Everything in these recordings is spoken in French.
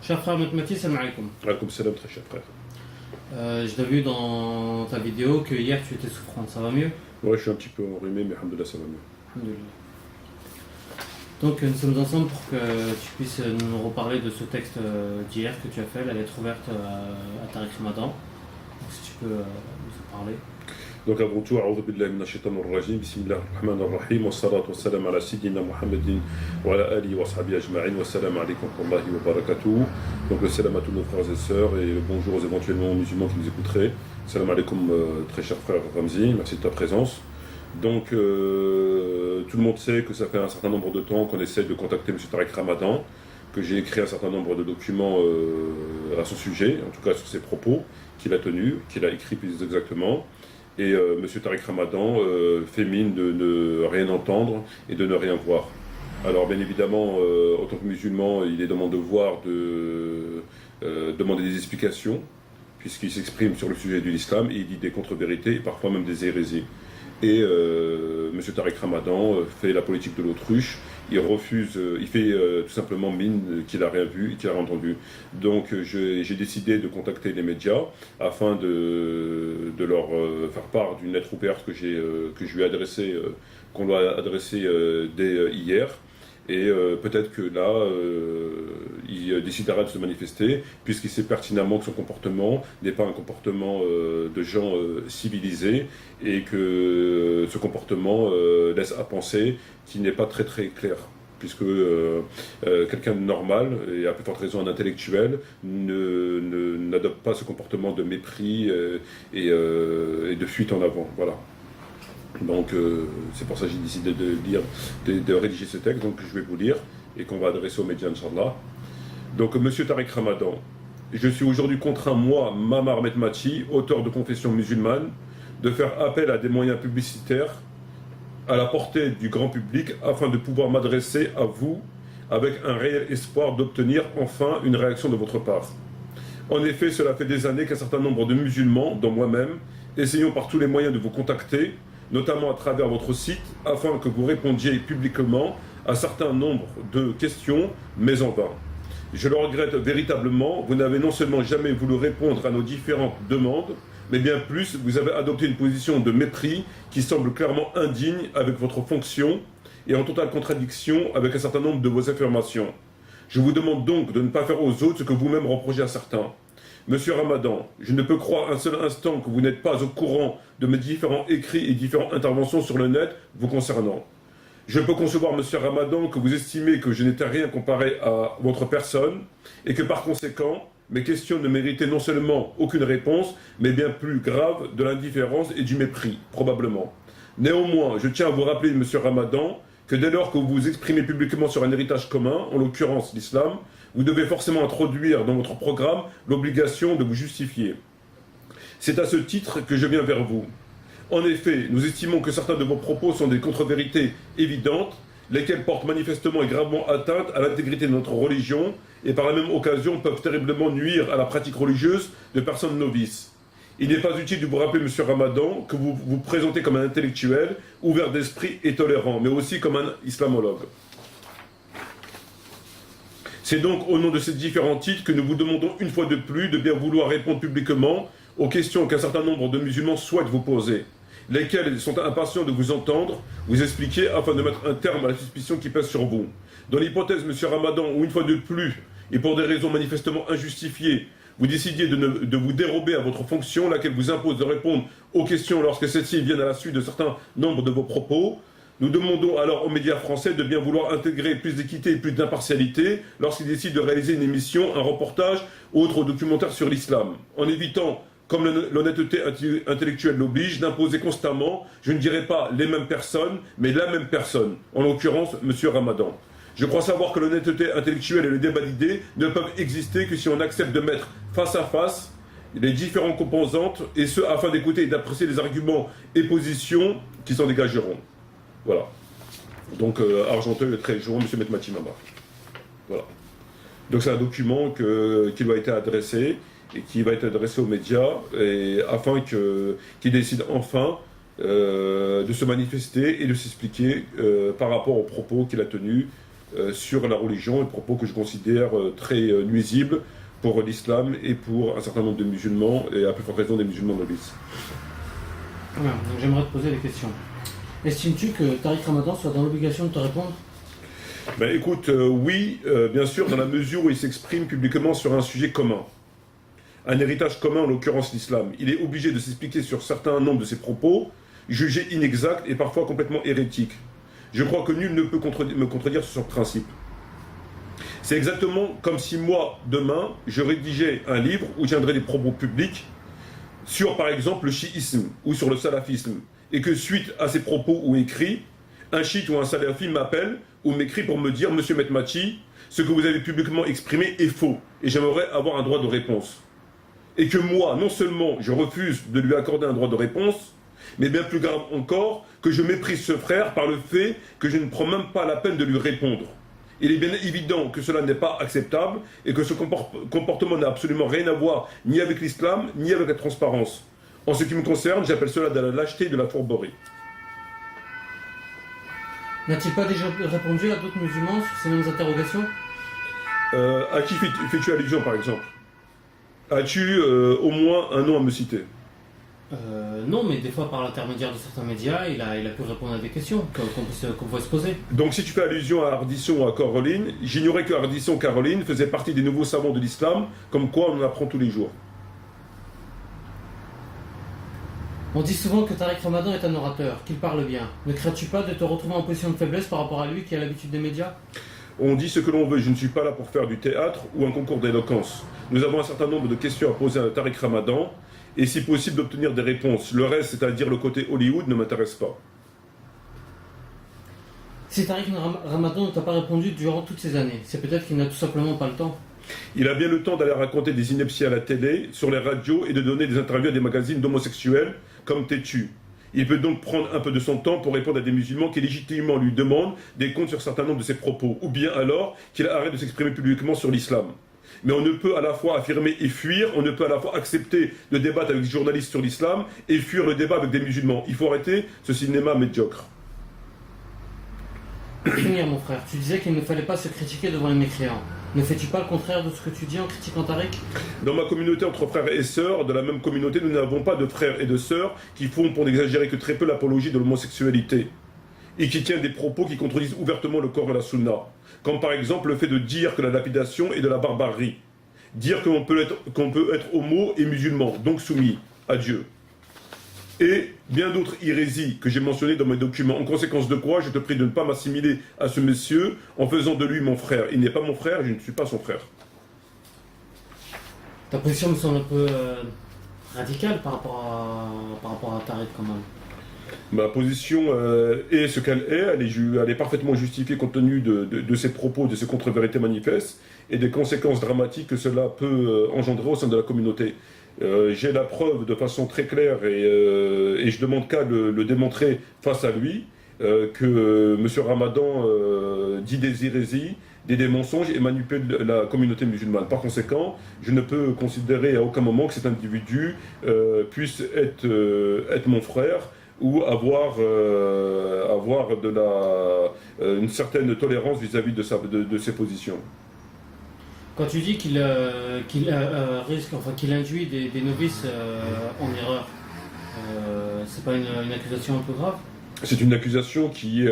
Cher frère Mehmeti, salam alaikum. Alaikum salam, très cher frère. Je t'ai vu dans ta vidéo que hier tu étais souffrant, ça va mieux? Ouais, je suis un petit peu enrhumé, mais alhamdoulilah, ça va mieux. Alhamdoulilah. Donc nous sommes ensemble pour que tu puisses nous reparler de ce texte d'hier que tu as fait, la lettre ouverte à Tariq Ramadan. Donc si tu peux nous en parler. Donc avant tout, a'oudhu billahi minash shaitanir rajim, bismillahir rahmanir rahim, wa salatu wa salam ala sayyidina Muhammadin wa ala alihi wa sahbihi ajma'in, wa salam alaykum wa rahmatullahi wa barakatuh. Donc le salam à tous nos frères et sœurs et le bonjour aux éventuellement musulmans qui nous écouteraient. Salam alaykum, très cher frère Ramzi, merci de ta présence. Donc tout le monde sait que ça fait un certain nombre de temps qu'on essaie de contacter M. Tariq Ramadan, que j'ai écrit un certain nombre de documents à son sujet, en tout cas sur ses propos qu'il a tenus, qu'il a écrit plus exactement. Et M. Tariq Ramadan fait mine de ne rien entendre et de ne rien voir. Alors bien évidemment, en tant que musulman, il est dans mon devoir de demander des explications, puisqu'il s'exprime sur le sujet de l'islam et il dit des contre-vérités et parfois même des hérésies. Et M. Tariq Ramadan fait la politique de l'autruche, il refuse, il fait tout simplement mine qu'il n'a rien vu et qu'il n'a rien entendu. Donc j'ai décidé de contacter les médias afin de leur faire part d'une lettre ouverte que je lui ai adressée, qu'on lui a adressée dès hier. Et peut-être que là, il décidera de se manifester, puisqu'il sait pertinemment que son comportement n'est pas un comportement de gens civilisés, et que ce comportement laisse à penser qu'il n'est pas très très clair, puisque quelqu'un de normal, et à plus forte raison un intellectuel, n'adopte pas ce comportement de mépris et de fuite en avant. Voilà. Donc c'est pour ça que j'ai décidé de rédiger ce texte, donc je vais vous lire et qu'on va adresser aux médias, Inch'Allah. Donc Monsieur Tariq Ramadan, je suis aujourd'hui contraint, moi, Mamar Mehmeti, auteur de confession musulmane, de faire appel à des moyens publicitaires à la portée du grand public afin de pouvoir m'adresser à vous avec un réel espoir d'obtenir enfin une réaction de votre part. En effet, cela fait des années qu'un certain nombre de musulmans, dont moi-même, essayons par tous les moyens de vous contacter, notamment à travers votre site, afin que vous répondiez publiquement à un certain nombre de questions, mais en vain. Je le regrette véritablement, vous n'avez non seulement jamais voulu répondre à nos différentes demandes, mais bien plus, vous avez adopté une position de mépris qui semble clairement indigne avec votre fonction et en totale contradiction avec un certain nombre de vos affirmations. Je vous demande donc de ne pas faire aux autres ce que vous-même reprochez à certains. Monsieur Ramadan, je ne peux croire un seul instant que vous n'êtes pas au courant de mes différents écrits et différentes interventions sur le net vous concernant. Je peux concevoir, Monsieur Ramadan, que vous estimez que je n'étais rien comparé à votre personne et que par conséquent, mes questions ne méritaient non seulement aucune réponse, mais bien plus grave, de l'indifférence et du mépris, probablement. Néanmoins, je tiens à vous rappeler, Monsieur Ramadan, que dès lors que vous vous exprimez publiquement sur un héritage commun, en l'occurrence l'islam, vous devez forcément introduire dans votre programme l'obligation de vous justifier. C'est à ce titre que je viens vers vous. En effet, nous estimons que certains de vos propos sont des contre-vérités évidentes, lesquelles portent manifestement et gravement atteinte à l'intégrité de notre religion et par la même occasion peuvent terriblement nuire à la pratique religieuse de personnes novices. Il n'est pas utile de vous rappeler, Monsieur Ramadan, que vous vous présentez comme un intellectuel, ouvert d'esprit et tolérant, mais aussi comme un islamologue. C'est donc au nom de ces différents titres que nous vous demandons une fois de plus de bien vouloir répondre publiquement aux questions qu'un certain nombre de musulmans souhaitent vous poser, lesquels sont impatients de vous entendre, vous expliquer afin de mettre un terme à la suspicion qui pèse sur vous. Dans l'hypothèse, Monsieur Ramadan, où une fois de plus, et pour des raisons manifestement injustifiées, vous décidiez de vous dérober à votre fonction, laquelle vous impose de répondre aux questions lorsque celles-ci viennent à la suite de certains nombres de vos propos, nous demandons alors aux médias français de bien vouloir intégrer plus d'équité et plus d'impartialité lorsqu'ils décident de réaliser une émission, un reportage ou autre documentaire sur l'islam, en évitant, comme l'honnêteté intellectuelle l'oblige, d'imposer constamment, je ne dirais pas les mêmes personnes, mais la même personne, en l'occurrence M. Ramadan. Je crois savoir que l'honnêteté intellectuelle et le débat d'idées ne peuvent exister que si on accepte de mettre face à face les différentes composantes, et ce afin d'écouter et d'apprécier les arguments et positions qui s'en dégageront. Voilà. Donc, Argenteuil, le 13 juin, M. Mehmeti Mamar. Voilà. Donc, c'est un document qui doit être adressé et qui va être adressé aux médias et afin qu'ils décident enfin de se manifester et de s'expliquer par rapport aux propos qu'il a tenus sur la religion, et propos que je considère très nuisibles pour l'islam et pour un certain nombre de musulmans, et à plus forte raison des musulmans novices. Voilà, donc j'aimerais te poser des questions. Estimes-tu que Tariq Ramadan soit dans l'obligation de te répondre? Ben, écoute, oui, bien sûr, dans la mesure où il s'exprime publiquement sur un sujet commun. Un héritage commun, en l'occurrence l'islam. Il est obligé de s'expliquer sur certains nombres de ses propos, jugés inexacts et parfois complètement hérétiques. Je crois que nul ne peut me contredire sur ce principe. C'est exactement comme si moi, demain, je rédigeais un livre où j'aimerais des propos publics sur, par exemple, le chiisme ou sur le salafisme, et que suite à ces propos ou écrits, un chiite ou un salafi m'appelle ou m'écrit pour me dire « Monsieur Metmachi, ce que vous avez publiquement exprimé est faux, et j'aimerais avoir un droit de réponse. » Et que moi, non seulement je refuse de lui accorder un droit de réponse, mais bien plus grave encore, que je méprise ce frère par le fait que je ne prends même pas la peine de lui répondre. Il est bien évident que cela n'est pas acceptable et que ce comportement n'a absolument rien à voir ni avec l'islam, ni avec la transparence. En ce qui me concerne, j'appelle cela de la lâcheté et de la fourberie. N'a-t-il pas déjà répondu à d'autres musulmans sur ces mêmes interrogations? À qui fais-tu allusion, par exemple? As-tu au moins un nom à me citer? Non, mais des fois, par l'intermédiaire de certains médias, il a pu répondre à des questions qu'on pouvait se poser. Donc si tu fais allusion à Ardisson ou à Caroline, j'ignorais que Ardisson Caroline faisait partie des nouveaux savants de l'islam, comme quoi on en apprend tous les jours. On dit souvent que Tariq Ramadan est un orateur, qu'il parle bien. Ne crains-tu pas de te retrouver en position de faiblesse par rapport à lui qui a l'habitude des médias? On dit ce que l'on veut, je ne suis pas là pour faire du théâtre ou un concours d'éloquence. Nous avons un certain nombre de questions à poser à Tariq Ramadan, et si possible d'obtenir des réponses. Le reste, c'est-à-dire le côté Hollywood, ne m'intéresse pas. Si Tariq Ramadan ne t'a pas répondu durant toutes ces années, c'est peut-être qu'il n'a tout simplement pas le temps. Il a bien le temps d'aller raconter des inepties à la télé, sur les radios et de donner des interviews à des magazines d'homosexuels comme Tétu. Il peut donc prendre un peu de son temps pour répondre à des musulmans qui légitimement lui demandent des comptes sur certains nombres de ses propos, ou bien alors qu'il arrête de s'exprimer publiquement sur l'islam. Mais on ne peut à la fois affirmer et fuir, on ne peut à la fois accepter de débattre avec des journalistes sur l'islam et fuir le débat avec des musulmans. Il faut arrêter ce cinéma médiocre. Pour finir, mon frère, tu disais qu'il ne fallait pas se critiquer devant les mécréants. Ne fais-tu pas le contraire de ce que tu dis en critiquant Tariq? Dans ma communauté entre frères et sœurs, de la même communauté, nous n'avons pas de frères et de sœurs qui font, pour n'exagérer que très peu, l'apologie de l'homosexualité et qui tiennent des propos qui contredisent ouvertement le Coran et la Sunna. Comme par exemple le fait de dire que la lapidation est de la barbarie. Dire qu'on peut être homo et musulman, donc soumis à Dieu. Et bien d'autres hérésies que j'ai mentionnées dans mes documents. En conséquence de quoi, je te prie de ne pas m'assimiler à ce monsieur en faisant de lui mon frère. Il n'est pas mon frère, je ne suis pas son frère. Ta position me semble un peu radicale par rapport à Tariq quand même. Ma position est ce qu'elle est, elle est parfaitement justifiée compte tenu de ses propos, de ses contre-vérités manifestes et des conséquences dramatiques que cela peut engendrer au sein de la communauté. J'ai la preuve de façon très claire et je demande qu'à le démontrer face à lui que M. Ramadan dit des hérésies, dit des mensonges et manipule la communauté musulmane. Par conséquent, je ne peux considérer à aucun moment que cet individu puisse être mon frère ou avoir une certaine tolérance vis-à-vis de ses positions. Quand tu dis qu'il risque, enfin qu'il induit des novices en erreur, c'est pas une accusation un peu grave? C'est une accusation qui est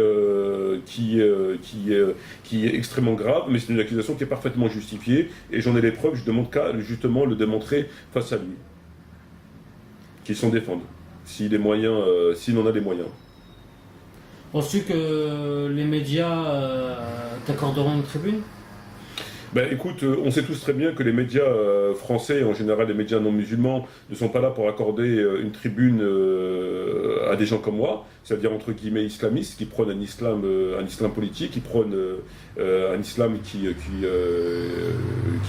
extrêmement grave, mais c'est une accusation qui est parfaitement justifiée, et j'en ai les preuves, je demande qu'à justement le démontrer face à lui. Qu'il s'en défende, s'il en a les moyens. Penses-tu que les médias t'accorderont une tribune? Ben, écoute, on sait tous très bien que les médias français, en général les médias non musulmans, ne sont pas là pour accorder une tribune à des gens comme moi, c'est-à-dire entre guillemets islamistes, qui prônent un islam politique, qui prônent un islam qui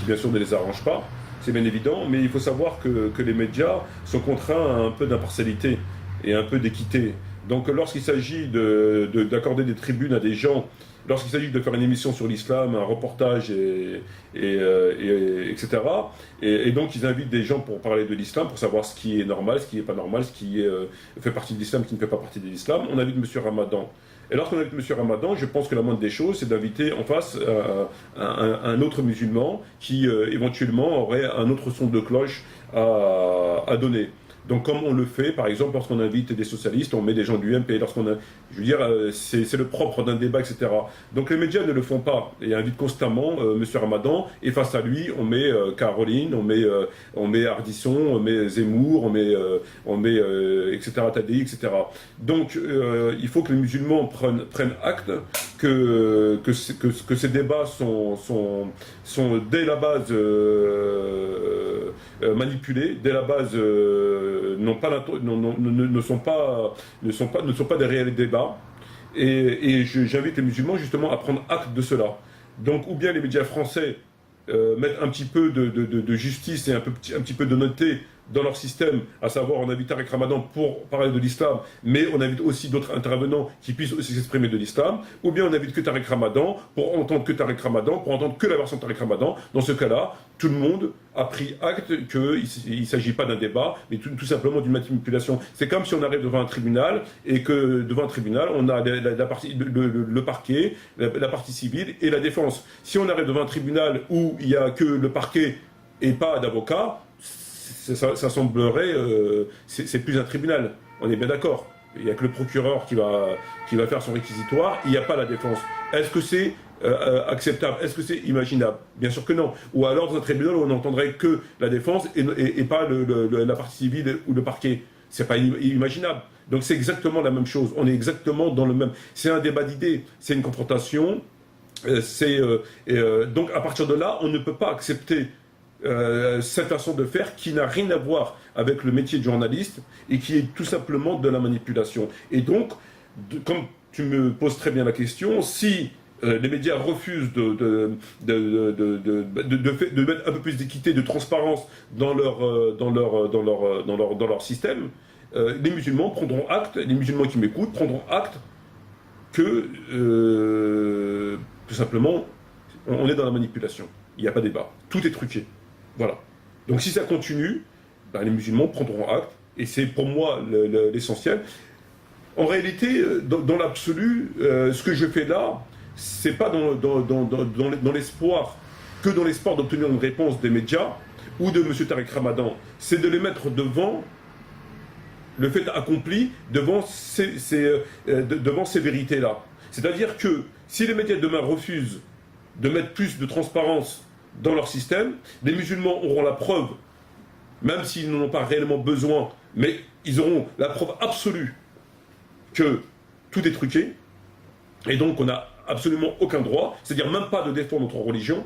bien sûr ne les arrange pas, c'est bien évident, mais il faut savoir que les médias sont contraints à un peu d'impartialité et un peu d'équité. Donc lorsqu'il s'agit d'accorder des tribunes à des gens, lorsqu'il s'agit de faire une émission sur l'islam, un reportage, etc. Et donc ils invitent des gens pour parler de l'islam, pour savoir ce qui est normal, ce qui n'est pas normal, ce qui fait partie de l'islam, ce qui ne fait pas partie de l'islam. On invite M. Ramadan Et lorsqu'on invite M. Ramadan, je pense que la moindre des choses, c'est d'inviter en face un autre musulman qui éventuellement aurait un autre son de cloche à donner. Donc comme on le fait, par exemple, lorsqu'on invite des socialistes, on met des gens du MP, je veux dire, c'est le propre d'un débat, etc. Donc les médias ne le font pas, et invitent constamment M. Ramadan, et face à lui, on met Caroline, on met Ardisson, on met Zemmour, on met etc., Tadei, etc. Donc il faut que les musulmans prennent acte que ces débats sont dès la base manipulés, dès la base ne sont pas des réels débats. Et j'invite les musulmans justement à prendre acte de cela. Donc ou bien les médias français mettent un petit peu de justice et un petit peu d'honnêteté dans leur système, à savoir on invite Tariq Ramadan pour parler de l'islam, mais on invite aussi d'autres intervenants qui puissent aussi s'exprimer de l'islam, ou bien on invite que Tariq Ramadan pour entendre que Tariq Ramadan, pour entendre que la version de Tariq Ramadan. Dans ce cas-là, tout le monde a pris acte qu'il ne s'agit pas d'un débat, mais tout simplement d'une manipulation. C'est comme si on arrive devant un tribunal, et que devant un tribunal, on a le parquet, la partie civile et la défense. Si on arrive devant un tribunal où il n'y a que le parquet et pas d'avocat, ça semblerait, c'est plus un tribunal, on est bien d'accord. Il n'y a que le procureur qui va faire son réquisitoire, il n'y a pas la défense. Est-ce que c'est acceptable? Est-ce que c'est imaginable? Bien sûr que non. Ou alors dans un tribunal où on n'entendrait que la défense et pas la partie civile ou le parquet. C'est pas imaginable. Donc c'est exactement la même chose. On est exactement dans le même. C'est un débat d'idées, c'est une confrontation. Donc à partir de là, on ne peut pas accepter cette façon de faire qui n'a rien à voir avec le métier de journaliste et qui est tout simplement de la manipulation. Et donc, comme tu me poses très bien la question, si les médias refusent de mettre un peu plus d'équité, de transparence dans leur système, les musulmans prendront acte, les musulmans qui m'écoutent prendront acte que tout simplement on est dans la manipulation. Il n'y a pas de débat. Tout est truqué. Voilà. Donc si ça continue, ben, les musulmans prendront acte, et c'est pour moi l'essentiel. En réalité, dans l'absolu, ce que je fais là, c'est pas dans l'espoir, que dans l'espoir d'obtenir une réponse des médias ou de M. Tariq Ramadan. C'est de les mettre devant le fait accompli, devant ces vérités-là. C'est-à-dire que si les médias demain refusent de mettre plus de transparence dans leur système, les musulmans auront la preuve, même s'ils n'en ont pas réellement besoin, mais ils auront la preuve absolue que tout est truqué, et donc on n'a absolument aucun droit, c'est-à-dire même pas de défendre notre religion,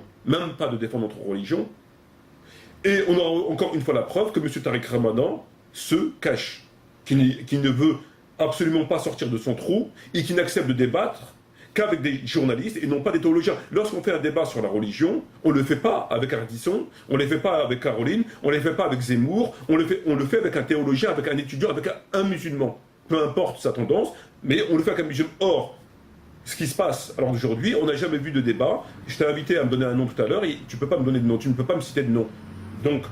et on aura encore une fois la preuve que M. Tariq Ramadan se cache, qui ne veut absolument pas sortir de son trou, et qui n'accepte de débattre qu'avec des journalistes et non pas des théologiens. Lorsqu'on fait un débat sur la religion, on ne le fait pas avec Ardisson, on ne le fait pas avec Caroline, on ne le fait pas avec Zemmour, on le fait avec un théologien, avec un étudiant, avec un musulman. Peu importe sa tendance, mais on le fait avec un musulman. Or, ce qui se passe, alors aujourd'hui, on n'a jamais vu de débat. Je t'ai invité à me donner un nom tout à l'heure, et tu ne peux pas me donner de nom, tu ne peux pas me citer de nom. Donc,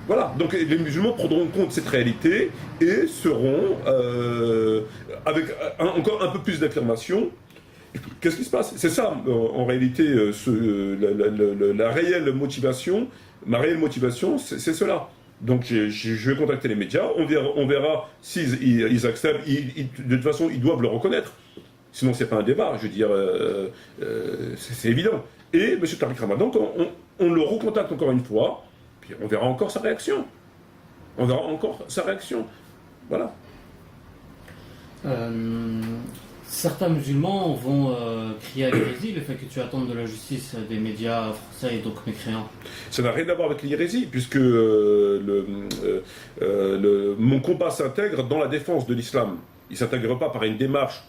voilà, donc les musulmans prendront en compte cette réalité et seront, avec encore un peu plus d'affirmation. Qu'est-ce qui se passe? C'est ça, en réalité, la réelle motivation, ma réelle motivation, c'est cela. Donc je vais contacter les médias, on verra s'ils acceptent, de toute façon, ils doivent le reconnaître. Sinon, c'est pas un débat, je veux dire, c'est évident. Et M. Tariq Ramadan, on le recontacte encore une fois, puis on verra encore sa réaction. Voilà. Certains musulmans vont crier à l'hérésie le fait que tu attendes de la justice des médias français et donc mécréants. Ça n'a rien à voir avec l'hérésie, puisque mon combat s'intègre dans la défense de l'islam. Il ne s'intègre pas par une démarche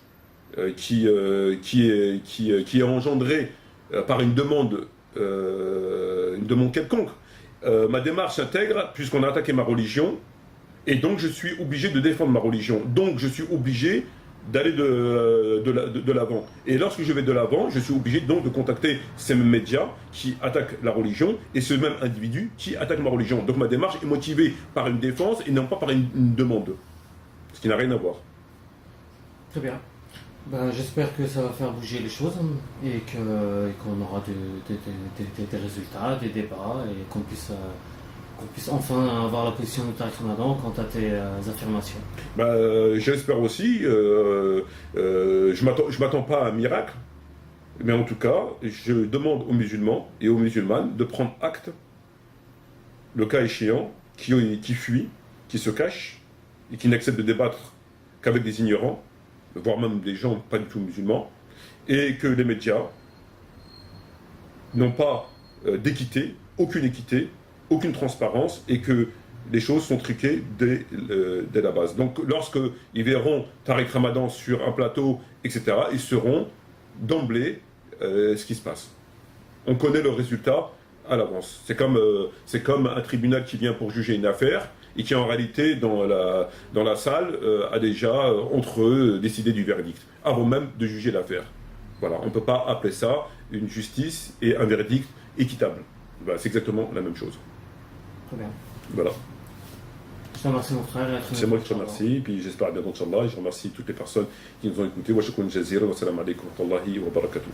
qui est engendrée par une demande quelconque. Ma démarche s'intègre puisqu'on a attaqué ma religion, et donc je suis obligé de défendre ma religion. Donc je suis obligé d'aller de l'avant. Et lorsque je vais de l'avant, je suis obligé donc de contacter ces mêmes médias qui attaquent la religion et ce même individu qui attaque ma religion. Donc ma démarche est motivée par une défense et non pas par une demande. Ce qui n'a rien à voir. Très bien. Ben, j'espère que ça va faire bouger les choses et qu'on aura des résultats, des débats et qu'on puisse enfin avoir la position de Tariq Ramadan quant à tes affirmations. J'espère aussi. Je m'attends pas à un miracle, mais en tout cas, je demande aux musulmans et aux musulmanes de prendre acte, le cas échéant, qui fuient, qui se cachent et qui n'acceptent de débattre qu'avec des ignorants, voire même des gens pas du tout musulmans, et que les médias n'ont pas d'équité, aucune transparence, et que les choses sont truquées dès la base. Donc lorsqu'ils verront Tariq Ramadan sur un plateau, etc., ils sauront d'emblée ce qui se passe. On connaît le résultat à l'avance. C'est comme un tribunal qui vient pour juger une affaire et qui en réalité dans la salle a déjà entre eux décidé du verdict, avant même de juger l'affaire. Voilà, on ne peut pas appeler ça une justice et un verdict équitable. Ben, c'est exactement la même chose. Très bien. Voilà. Je te remercie mon frère. C'est moi qui te remercie, puis j'espère à bientôt, Inch'Allah. Je remercie toutes les personnes qui nous ont écoutés. Wa shukran jazira wa salam alaikum wa rahmatullahi wa barakatuh.